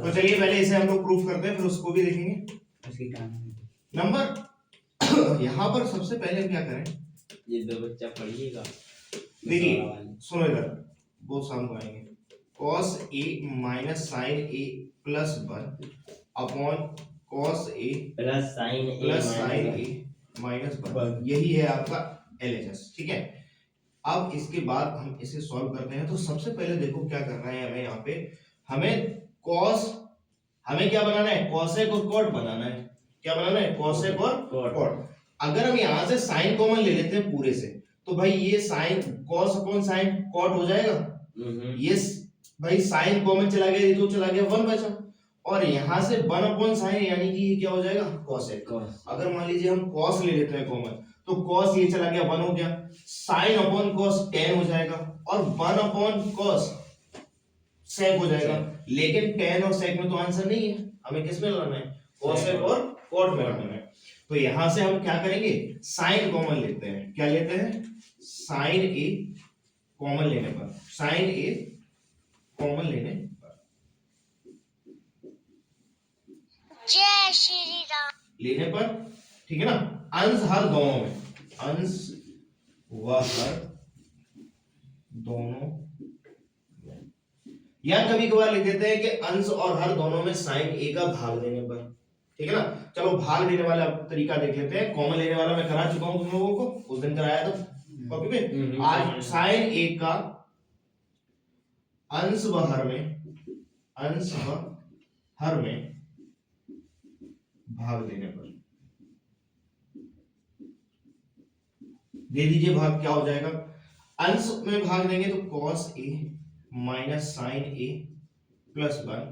तो चलिए पहले इसे हम लोग प्रूफ करते हैं, फिर उसको भी देखेंगे। उसकी काम नंबर यहाँ पर सबसे पहले हम क्या करें, ये दो बच्चा पढ़िएगा। देखिए सुनो इधर, वो शाम को आएंगे। cos a minus sine a plus 1 upon cos a plus sine a minus 1, यही है आपका LHS। ठीक है, अब इसके बाद हम इसे सॉल्व करते हैं। तो सबसे पहले देखो क्या करना है हमें, यहाँ पे हमें cos, हमें क्या बनाना है, cosec और cot बनाना है। क्या बनाना है, cosec और cot। अगर हम यहाँ से साइन कॉमन ले लेते हैं पूरे से, तो भाई ये sine cos upon sine cot हो जाएगा। ये भाई साइन कॉमन चला गया, ये तो चला गया, 1 बचा, और यहाँ से 1 अपॉन साइन यानी कि ये क्या हो जाएगा, cosec। अगर मान लीजिए हम cos ले लेते हैं कॉमन, तो cos ये चला गया, 1 हो गया, sin अपॉन cos tan हो जाएगा, और 1 अपॉन cos sec हो जाएगा। लेकिन tan और sec में तो आंसर नहीं है, हमें किस में लाना है, cosec और cot में लाना है। तो यहां से हम क्या करेंगे, sin कॉमन लेते हैं। क्या लेते हैं, sin a कॉमन लेने पर, sin a कॉमन लेने पर, जय श्री राम लेने पर, ठीक है ना, अंश हर दोनों में, अंश व हर दोनों में, या कभी कभार लिख देते हैं कि अंश और हर दोनों में साइन ए का भाग देने पर। ठीक है ना, चलो भाग देने वाला तरीका देख लेते हैं। कॉमन लेने वाला मैं करा चुका हूं तुम लोगों को, उस दिन कराया था कॉपी पे। आज साइन ए का अंश व हर में, अंश व हर में भाग देने पर, दे दीजिए भाग, क्या हो जाएगा, अंश में भाग देंगे तो cos a minus sine a plus 1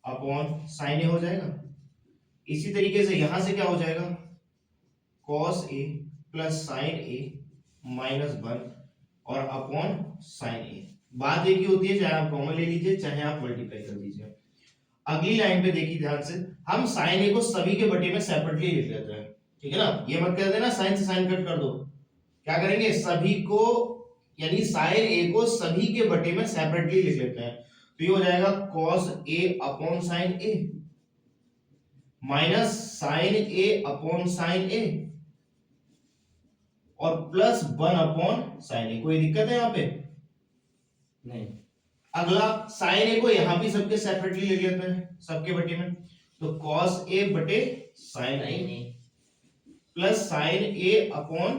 upon sine a हो जाएगा। इसी तरीके से यहां से क्या हो जाएगा, cos a plus sine a minus 1 और अपॉन साइन a। बात एक ही होती है, चाहे आप कॉमन ले लीजिए चाहे आप मल्टीप्लाई कर दीजिए। अगली लाइन पे देखिए ध्यान से, हम साइन a को सभी के बटे में सेपरेटली लिख लेते हैं। ठीक है ना, ये मत कह देना साइन से साइन कट कर दो, क्या करेंगे, सभी को, यानी साइन a को सभी के बटे में सेपरेटली लिख लेते हैं। तो ये हो जाएगा cos a upon sine a minus sine a upon sine a और प्लस 1 अपॉन साइन a। कोई दिक्कत है यहाँ पे, नहीं। अगला साइन a को यहां भी सबके सेपरेटली लिख लेते हैं, सबके बटे में, तो cos a बटे sine a plus sine a upon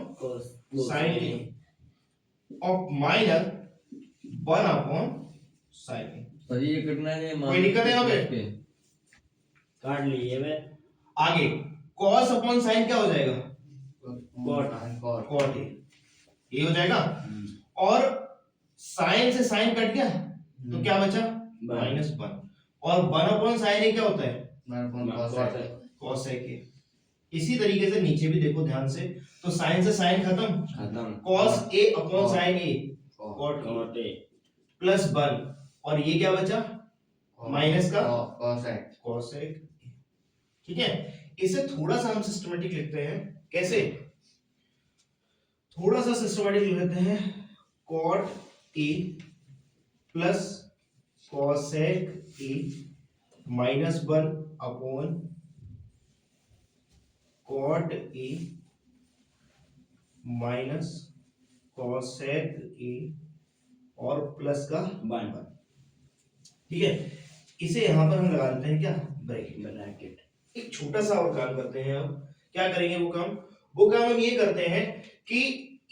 sine a और माइनस 1 अपॉन साइन a। और ये कितना है, कोई दिक्कत है यहाँ पे, काट लिए वे। आगे cos अपॉन साइन क्या हो जाएगा, cot cot a, ये हो जाएगा, और साइन से साइन कट गया तो क्या बचा, माइनस 1, और 1 अपॉन साइन a क्या होता है, cosec a। इसी तरीके से नीचे भी देखो ध्यान से, तो साइन से साइन खत्म, cos a upon sine a cot a plus 1, और ये क्या बचा, माइनस का cosec। ठीक है, इसे थोड़ा सा हम सिस्टमेटिक लिखते हैं। कैसे, थोड़ा सा सिस्टमेटिक लिख लेते हैं, cot a plus cosec a minus 1 upon cot a minus cosec a और प्लस का 1। ठीक है, इसे यहां पर हम लगा देते हैं क्या, ब्रैकेट। एक छोटा सा और काम करते हैं, अब क्या करेंगे, वो काम हम ये करते हैं कि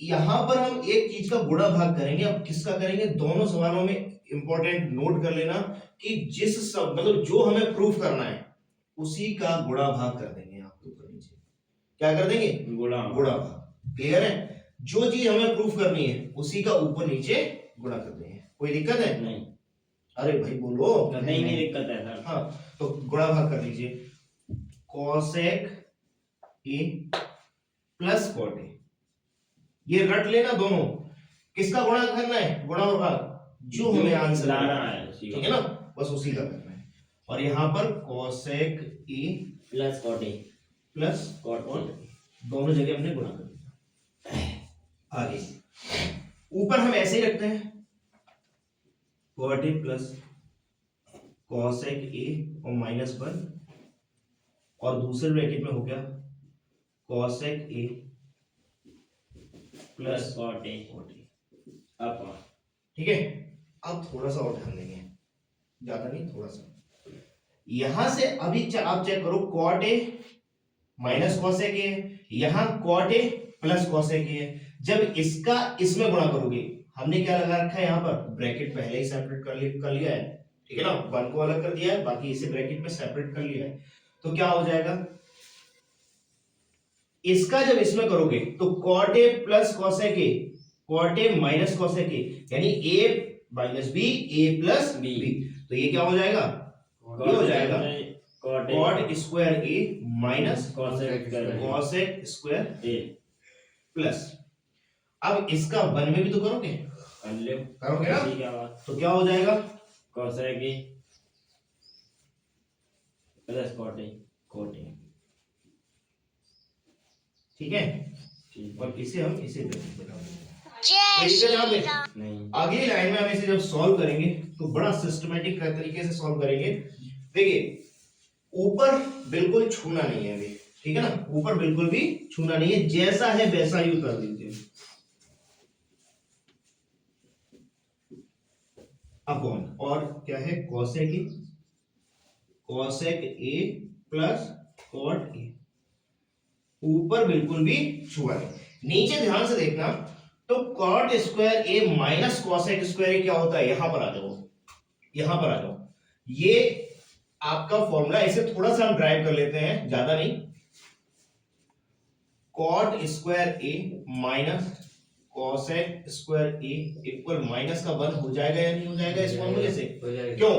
यहां पर हम एक चीज का गुणा भाग करेंगे। अब किसका करेंगे, दोनों सवालों में इंपॉर्टेंट नोट कर लेना कि जिस सब मतलब जो हमें प्रूफ करना है उसी का गुणा भाग कर देंगे। आप ऊपर नीचे क्या कर देंगे, गुणा भाग। क्लियर है, जो चीज हमें प्रूफ करनी है उसी का ऊपर नीचे गुणा कर देंगे। कोई दिक्कत है, नहीं। अरे भाई बोलो, नहीं दिक्कत है सर। हाँ, तो गुणा भाग कर लीजिए, cosec a plus cot a, ये रट लेना दोनों, किसका गुणा करना है, गुणा भाग जो हमें आंसर लाना है, ठीक है ना, बस उसी का करना है। और यहाँ पर cosec a plus cot a plus cot a, दोनों जगह हमने गुणा कर दिया। आगे ऊपर हम ऐसे ही रखते हैं, cot a plus cosec A और -1 और दूसरे ब्रैकेट में हो गया cosec A plus plus cot A cot A. Upon ठीक है, अब थोड़ा सा और ध्यान देंगे, ज्यादा नहीं, थोड़ा सा। यहां से अभी आप चेक करो, cot A minus cosec A, यहां cot A plus cosec A. जब इसका इसमें गुणा करोगे, हमने क्या लगा रखा है यहाँ पर, ब्रैकेट पहले ही सेपरेट कर लिया है, ठीक है ना, 1 को अलग कर दिया है, बाकी इसे ब्रैकेट में सेपरेट कर लिया है। तो क्या हो जाएगा, इसका जब इसमें करोगे तो cot A plus cosec A, cot A minus cosec A, यानी A minus B, A plus B. तो ये क्या हो जाएगा, ये हो जाएगा cot square A minus cosec square A plus. अब इसका 1 में भी तो करोगे, करोगे ना, ठीक है बात। तो क्या हो जाएगा, cosec A plus cot A ठीक है। ठीक और इसे हम इसे बताओगे जय श्री राम। नहीं अगली लाइन में हम इसे जब सॉल्व करेंगे तो बड़ा सिस्टमेटिक तरीके से सॉल्व करेंगे। देखिए, ऊपर बिल्कुल छूना नहीं है अभी, ठीक है ना, ऊपर बिल्कुल भी छूना नहीं है, जैसा है वैसा ही उतार दीजिए। अपॉन, और क्या है, cosec A plus cot A, ऊपर बिल्कुल भी छुआ नहीं। नीचे ध्यान से देखना, तो cot square A minus cosec square ए क्या होता है, यहां पर आ जाओ, यहां पर आ जाओ, ये आपका फॉर्मूला, इसे थोड़ा सा हम ड्राइव कर लेते हैं, ज्यादा नहीं। Cot square A minus cosec square A equal minus का 1 हो जाएगा या नहीं हो जाएगा इस फॉर्मूले से, क्यों,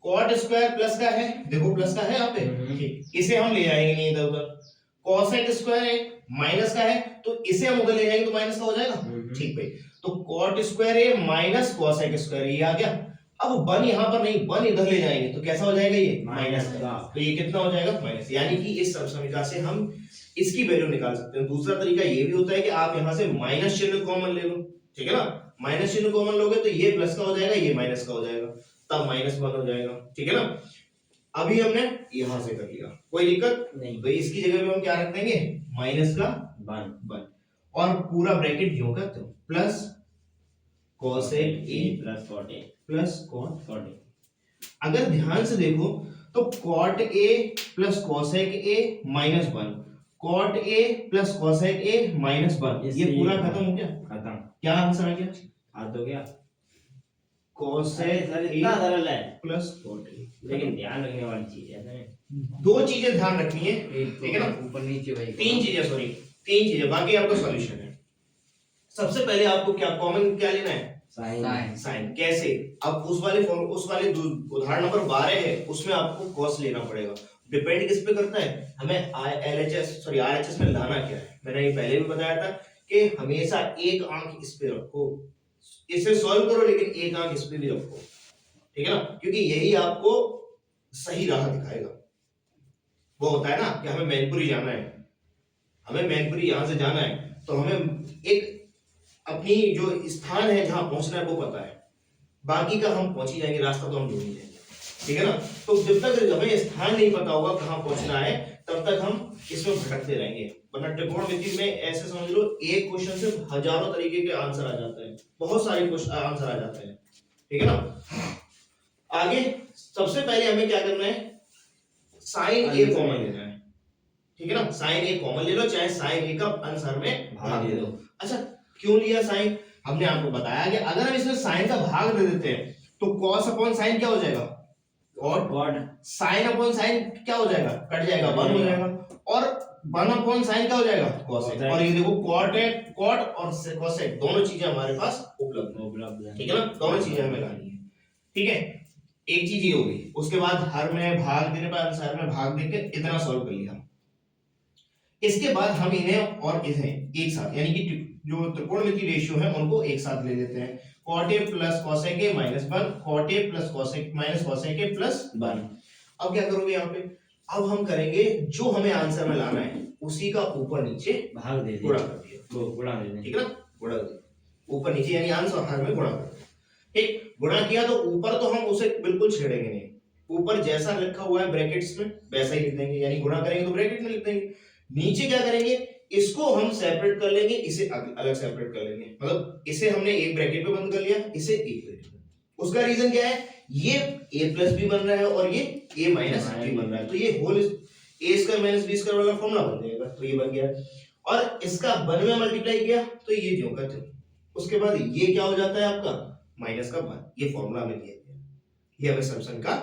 कॉट स्क्वायर प्लस का है, देखो प्लस का है यहाँ पे, ठीक, इसे हम ले जाएंगे नहीं इधर उधर। कॉसेक स्क्वायर है माइनस का है, तो इसे हम उधर ले जाएंगे तो माइनस का हो जाएगा, ठीक भाई। तो cot square A minus cosec square ये आ गया। अब 1 यहां पर नहीं, 1 इधर ले जाएंगे तो कैसा हो जाएगा, ये माइनस का, तो ये कितना हो जाएगा, माइनस। यानी कि इस समीकरण से हम इसकी वैल्यू निकाल सकते हैं। दूसरा तरीका ये भी होता है कि आप यहां से माइनस चिन्ह कॉमन ले लो, ठीक है ना, माइनस चिन्ह कॉमन लोगे तो ये प्लस का हो जाएगा, ये माइनस का हो जाएगा, तब -1 हो जाएगा, ठीक है ना। अभी हमने यहां से कर लिया, कोई दिक्कत नहीं तो इसकी जगह पे हम क्या रख देंगे, माइनस का 1 और पूरा ब्रैकेट यूं का तो plus cosec A plus cot A plus cot. A. अगर ध्यान से देखो तो cot A plus cosec A -1, cot A plus cosec A -1, ये पूरा खत्म हो गया, खत्म, क्या आंसर आ गया, हाथ हो गया। कॉसेक सर ए इतना सरल है, प्लस कॉट ए। लेकिन ध्यान रखने वाली चीज है ना, 2 चीजें ध्यान रखनी है, ठीक है ना, ऊपर नीचे भाई, 3 चीजें, सॉरी 3 चीजें, बाकी आपका सॉल्यूशन है। सबसे पहले आपको क्या कॉमन क्या लेना है, साइन साइन। कैसे, अब उस वाले उदाहरण नंबर 12 है, उसमें आपको कॉस लेना पड़ेगा। डिपेंड किस पे करता है, हमें आरएचएस में लाना क्या है। मैंने ये पहले भी बताया था कि हमेशा एक आंख इस पे रखो, इसे सॉल्व करो लेकिन एक आंख इस पे भी रखो, ठीक है ना, क्योंकि यही आपको सही राह दिखाएगा। वो होता है ना कि हमें मैनपुरी जाना है, हमें मैनपुरी यहां से जाना है, तो हमें एक अपनी जो स्थान है जहां पहुंचना है वो पता है, बाकी का हम पहुंच ही जाएंगे, रास्ता तो हम ढूंढ ही जाएंगे, ठीक है ना। तो जब तक हमें स्थान नहीं पता होगा कहां पहुंचना है, तब तक हम इसमें भटकते रहेंगे। वरना त्रिकोणमिति में ऐसे समझ लो, एक क्वेश्चन से हजारों तरीके के आंसर आ जाते हैं, बहुत सारे आंसर आ जाते हैं, ठीक है ना। आगे सबसे पहले हमें क्या करना है, साइन ए कॉमन लेना है, ठीक है ना, साइन ए कॉमन ले लो, चाहे साइन ए का आंसर में भाग दे दो। अच्छा, क्यों लिया साइन, हमने आपको बताया कि अगर हम इसमें साइन का भाग दे देते हैं तो cos अपॉन साइन क्या हो जाएगा, कॉट, साइन अपॉन साइन क्या हो जाएगा, कट जाएगा, 1 हो जाएगा, और 1 अपॉन साइन क्या हो जाएगा, cosec। और ये देखो कॉट और cosec दोनों चीजें हमारे पास उपलब्ध है, ठीक है ना, दोनों चीजें हमें लानी है, ठीक है। एक चीज ये होगी, उसके बाद हर में भाग देने पर आंसर में भाग देके इतना सॉल्व कर लिया। इसके बाद हम इन्हें और इन्हें एक साथ, यानी कि जो त्रिकोणमिति रेशियो है उनको एक साथ ले लेते हैं, cot a plus cosec a -1, cot a plus cosec minus cosec a plus 1। अब क्या करोगे यहाँ पे, अब हम करेंगे जो हमें आंसर में लाना है उसी का ऊपर नीचे भाग दे गुणा दिया, कर दिया, वो गुणा दे दें, ठीक है ना, गुणा कर दिया, ऊपर नीचे यानी आंसर हर में गुणा कर दिया। ठीक, गुणा किया तो ऊपर तो हम उसे बिल्कुल छेड़ेंगे नहीं, ऊपर जैसा रखा हुआ है ब्रैकेट्स में वैसा ही लिख देंगे, यानी गुणा करेंगे तो ब्रैकेट में लिख देंगे। नीचे क्या करेंगे, इसको हम सेपरेट कर लेंगे, इसे अलग सेपरेट कर लेंगे, मतलब इसे हमने एक ब्रैकेट में बंद कर लिया, इसे एक ब्रैकेट में। उसका रीजन क्या है, ये a प्लस बी बन रहा है और ये a माइनस बी बन रहा है, तो ये whole a square minus B square वाला फॉर्मूला बन जाएगा, तो ये बन गया। और इसका 1 में मल्टीप्लाई किया तो ये जो का त्यों, उसके बाद ये क्या हो जाता है आपका माइनस का 1, ये फॉर्मूला हमें दिया गया, ये हमें सब्सन का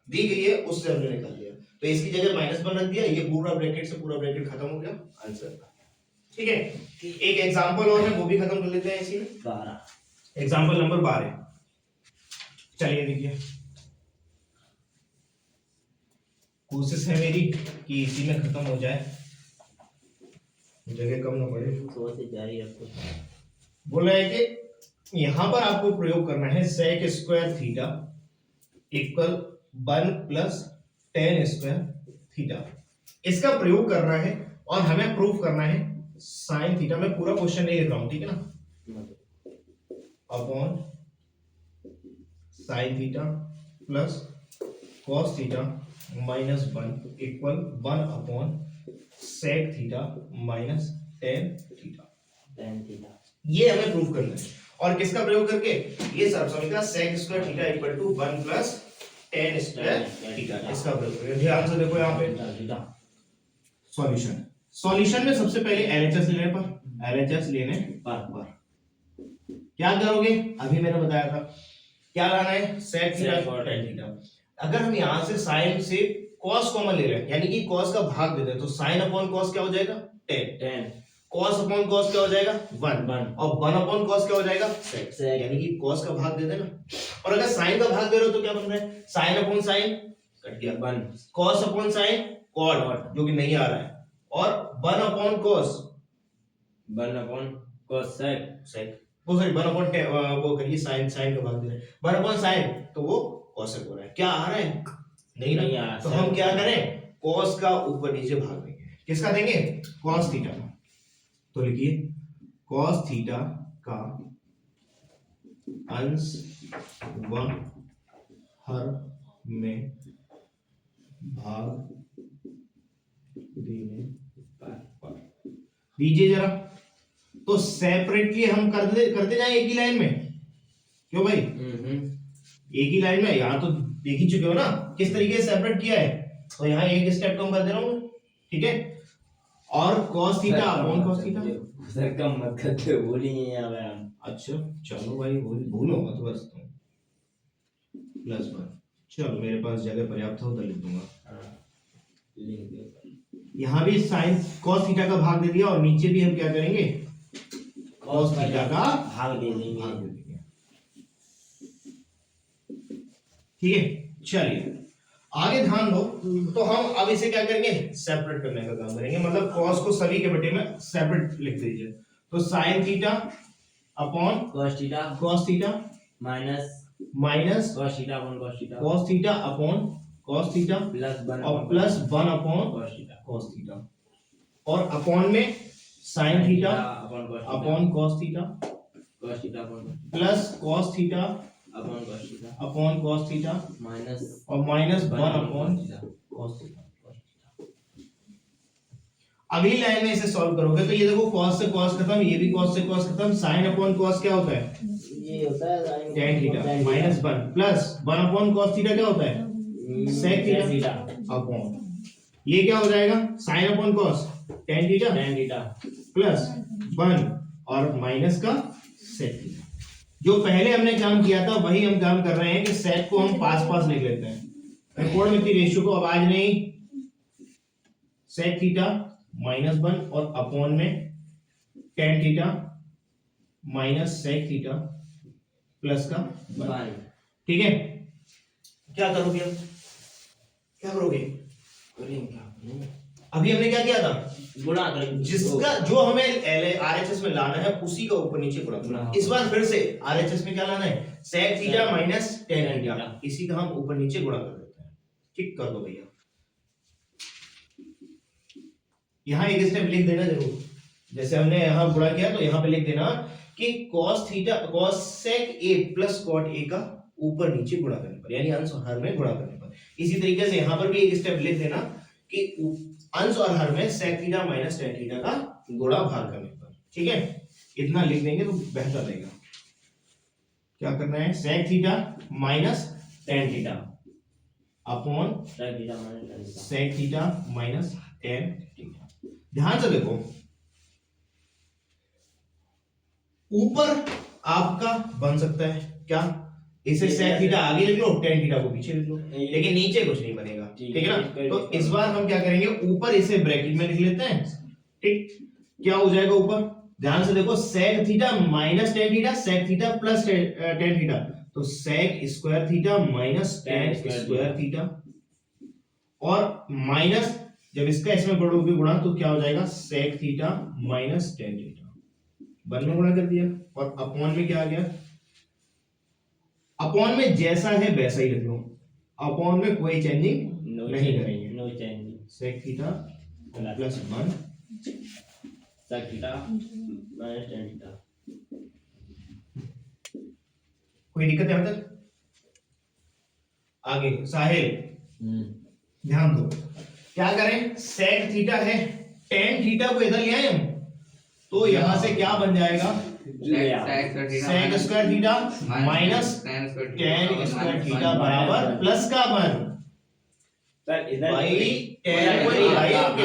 दी गई है, उससे हमने निकाल लिया, तो इसकी जगह -1 रख दिया, ये पूरा ब्रैकेट से पूरा ब्रैकेट खत्म हो गया, आंसर का। ठीक है, एक एग्जांपल और है, वो भी खत्म कर लेते हैं इसी में। 12 एग्जांपल नंबर 12, चलिए देखिए, कोशिश है मेरी कि इसी में खत्म हो जाए, जगह कम ना पड़े। तो से जारी रखो। बोल रहा है कि यहां पर आपको प्रयोग करना है sec square theta equal 1 plus tan square theta, इसका प्रयोग करना है और हमें प्रूफ करना है sin थीटा। मैं पूरा क्वेश्चन नहीं लिख रहा हूं, ठीक है ना, upon sin theta plus cos theta minus 1 equal 1 upon sec theta minus tan theta. tan theta ये हमें प्रूफ करना है, और किसका प्रयोग करके, ये सर्वसमीकरण sec square theta equal to 1 plus tan square theta, इसका प्रयोग करके। ध्यान से देखो यहाँ पे सॉल्यूशन, सॉल्यूशन में सबसे पहले LHS लेने पर, LHS लेने पर क्या करोगे, अभी मैंने बताया था क्या लाना है, sec थीटा और tan थीटा। अगर हम यहाँ से sin से cos कॉमन ले रहे हैं, यानी कि cos का भाग दे दें, तो sin अपॉन cos क्या हो जाएगा, tan, cos अपॉन cos क्या हो जाएगा 1, और 1 अपॉन cos क्या हो जाएगा sec, यानी कि cos का भाग दे देना। और अगर sin का भाग दे रहे हो तो क्या बन रहा है, sin अपॉन sin कट गया 1, cos अपॉन sin cot जो कि नहीं आ रहा है, और 1 upon cos 1 upon cos sec वो सॉरी 1 अपॉन वो करिए sin का भाग दे रहे हैं, 1 अपॉन sin तो वो cosec हो रहा है, क्या आ रहा है नहीं नहीं आ ना, रहा, तो हम क्या करें, cos का ऊपर नीचे भाग देंगे, किसका देंगे, cos थीटा, तो लिखिए cos थीटा का अंश व हर में भाग देने पर दीजिए जरा, तो सेपरेटली हम करते जाए एक ही लाइन में, क्यों भाई एक ही लाइन में, यहाँ तो देख ही चुके हो ना किस तरीके से सेपरेट किया है, तो यहाँ एक स्टेप कम कर दे रहा हूँ, ठीक है। और cos theta upon cos theta, sir कम मत करते, भूल ही नहीं आ रहा। अच्छा चलो भाई भूलो मत बस तुम, प्लस 1, चलो मेरे पास जगह पर्याप्त हो तो लिख दूंगा, यहाँ भी sin cos थीटा का भाग दे दिया, और नीचे भी हम क्या करेंगे, cos थीटा का भाग दे देंगे, भाग दे देंगे, ठीक है। चलिए आगे ध्यान दो, तो हम अब इसे क्या करेंगे, सेपरेट करने का काम करेंगे, मतलब cos को सभी के बटे में सेपरेट लिख दीजिए, तो sin theta upon cos theta minus cos theta upon cos theta upon cos theta और प्लस 1 अपॉन cos थीटा, और अपॉन में sin theta upon cos theta plus cos theta upon cos theta और minus 1 upon cos theta. अगली line में इसे solve करोगे तो ये देखो cos से cos खत्म, ये भी cos से cos खत्म, sin अपॉन cos क्या होता है, ये होता है tan theta minus 1 plus 1 upon cos theta क्या होता है, sec थीटा अपॉन, ये क्या हो जाएगा, sin upon cos tan theta plus 1 और माइनस का sec थीटा। जो पहले हमने काम किया था वही हम काम कर रहे हैं कि sec को हम पास लिख लेते हैं, त्रिकोण मिति रेशियो को अब आज नहीं, sec थीटा माइनस 1 और अपॉन में tan theta minus sec theta plus का 1, ठीक है। क्या करोगे अब, क्या करोगे, अभी हमने क्या किया था, गुणा करेंगे, जिसका जो हमें RHS में लाना है उसी का ऊपर नीचे गुणा करना। इस बार फिर से RHS में क्या लाना है, sec theta minus tan theta, इसी का हम ऊपर नीचे गुणा कर देते हैं, ठीक कर दो भैया। यहाँ एक स्टेप लिख देना जरूर, जैसे हमने यहाँ गुणा किया तो यहाँ पे लिख देना कि cos theta cos sec a plus cot a का ऊपर नीचे गुणा करने पर, यानी अंश और हर में गुणा करने पर, पर। इसी तरीके से यहाँ पर भी एक स्टेप लिख देना कि अंश और हर में sec theta minus tan theta का गुणा भाग करने पर, ठीक है। इतना लिख देंगे तो बेहतर रहेगा। क्या करना है, sec theta minus tan theta upon sec theta minus tan theta. ध्यान से देखो, ऊपर आपका बन सकता है क्या, इसे sec थीटा आगे लिख लो, tan थीटा को पीछे लिख लो, लेकिन नीचे कुछ नहीं बनेगा, ठीक है ना। तो इस बार हम क्या करेंगे, ऊपर इसे ब्रैकेट में लिख लेते हैं, ठीक। क्या हो जाएगा ऊपर, ध्यान से देखो, sec theta minus tan theta, sec theta plus tan theta, तो sec square theta minus tan square theta, और माइनस जब इसका इसमें बढ़ोगे गुणा तो क्या हो जाएगा, sec theta minus tan theta, one में गुणा कर दिया, और अपॉन में क्या आ गया, अपॉन में जैसा है वैसा ही रख लो, अपॉन में कोई चेंजिंग नहीं करेंगे, no change sec theta plus 1 sec theta minus tan theta. कोई दिक्कत है तक? आगे साहिल ध्यान दो, क्या करें, sec थीटा है, tan थीटा को इधर ले आए हम, तो यहां से क्या बन जाएगा, sec square theta minus tan square theta बराबर प्लस का 1। सर इधर भाई tan को ही भाई आपके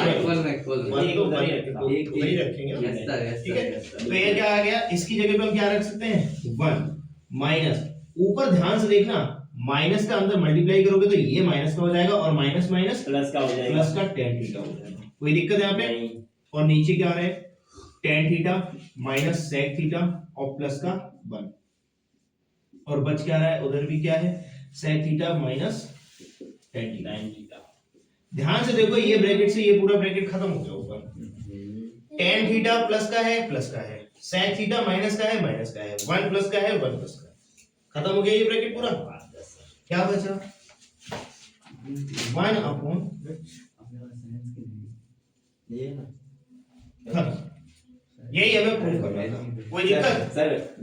एक वही रखेंगे ना, यस सर, ठीक है। तो ये क्या आ गया, इसकी जगह पे हम क्या रख सकते हैं, 1 माइनस, ऊपर ध्यान से देखना, माइनस का अंदर मल्टीप्लाई करोगे तो ये माइनस का हो जाएगा, और माइनस माइनस प्लस का हो जाएगा, प्लस का tan थीटा हो जाएगा। कोई दिक्कत है यहाँ पे? नहीं। और नीचे क्या आ रहा है, tan theta minus sec theta और प्लस का 1, और बच क्या रहा है, उधर भी क्या है, sec theta minus tan theta. ध्यान से देखो, ये ब्रैकेट से ये पूरा ब्रैकेट खत्म हो गया ऊपर, tan थीटा प्लस का है, sec थीटा माइनस का है, 1 प्लस का है, 1 प्लस का है, खत्म हो गया ये ब्रैकेट पूरा। क्या बचा, 1 अपॉन ये ना खत्म। यही हमें प्रूव करना था, कोई दिक्कत? सर